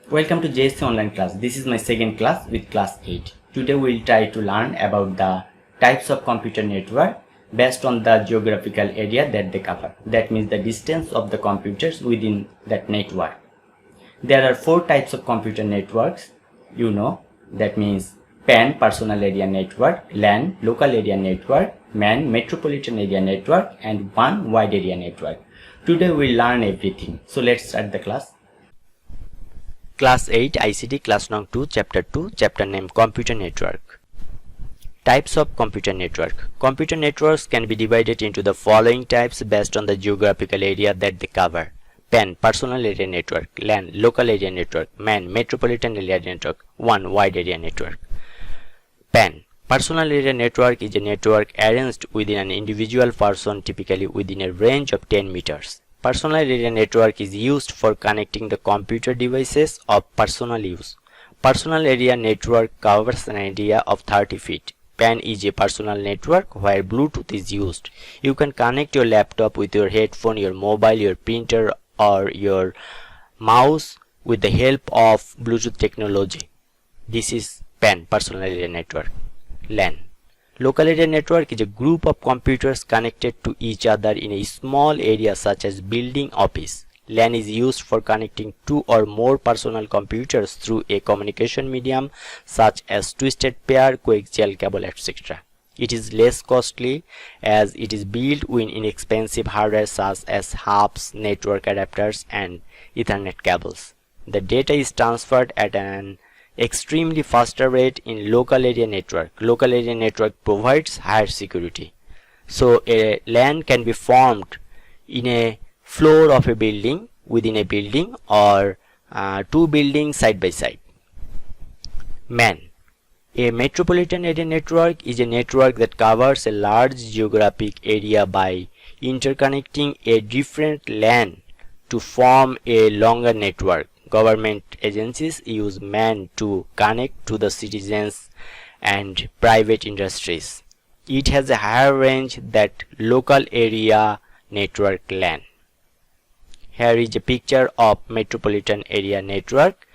Welcome to JSC online class. This is my second class with class 8. Today we will try to learn about the types of computer network based on the geographical area that they cover. That means the distance of the computers within that network. There are 4 types of computer networks. That means PAN, personal area network, LAN, local area network, MAN, metropolitan area network, and WAN, wide area network. Today we will learn everything. So let's start the class. Class 8 ICT Class Nong 2 Chapter 2 Chapter name Computer Network. Types of computer network. Computer networks can be divided into the following types based on the geographical area that they cover. PAN, personal area network, LAN, local area network, MAN, metropolitan area network, WAN, wide area network. PAN, personal area network is a network arranged within an individual person, typically within a range of 10 meters. Personal area network is used for connecting the computer devices of personal use. Personal area network covers an area of 30 feet. PAN is a personal network where Bluetooth is used. You can connect your laptop with your headphone, your mobile, your printer, or your mouse with the help of Bluetooth technology. This is PAN, personal area network. LAN. Local area network is a group of computers connected to each other in a small area such as building, office. LAN is used for connecting 2 or more personal computers through a communication medium such as twisted pair, coaxial cable, etc. It is less costly as it is built with inexpensive hardware such as hubs, network adapters, and Ethernet cables. The data is transferred at an extremely faster rate in local area network. Local area network provides higher security. So a LAN can be formed in a floor of a building, within a building, or 2 buildings side by side. MAN. A metropolitan area network is a network that covers a large geographic area by interconnecting a different LAN to form a longer network. Government agencies use MAN to connect to the citizens and private industries. It has a higher range than local area network LAN. Here is a picture of metropolitan area network.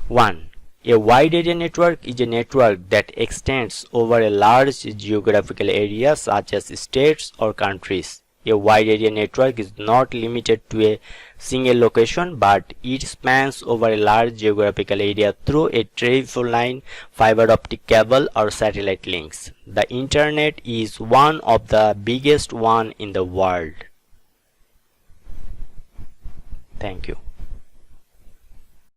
1. A wide area network is a network that extends over a large geographical area such as states or countries. A wide area network is not limited to a single location, but it spans over a large geographical area through a telephone line, fiber optic cable, or satellite links. The internet is one of the biggest one in the world. Thank you.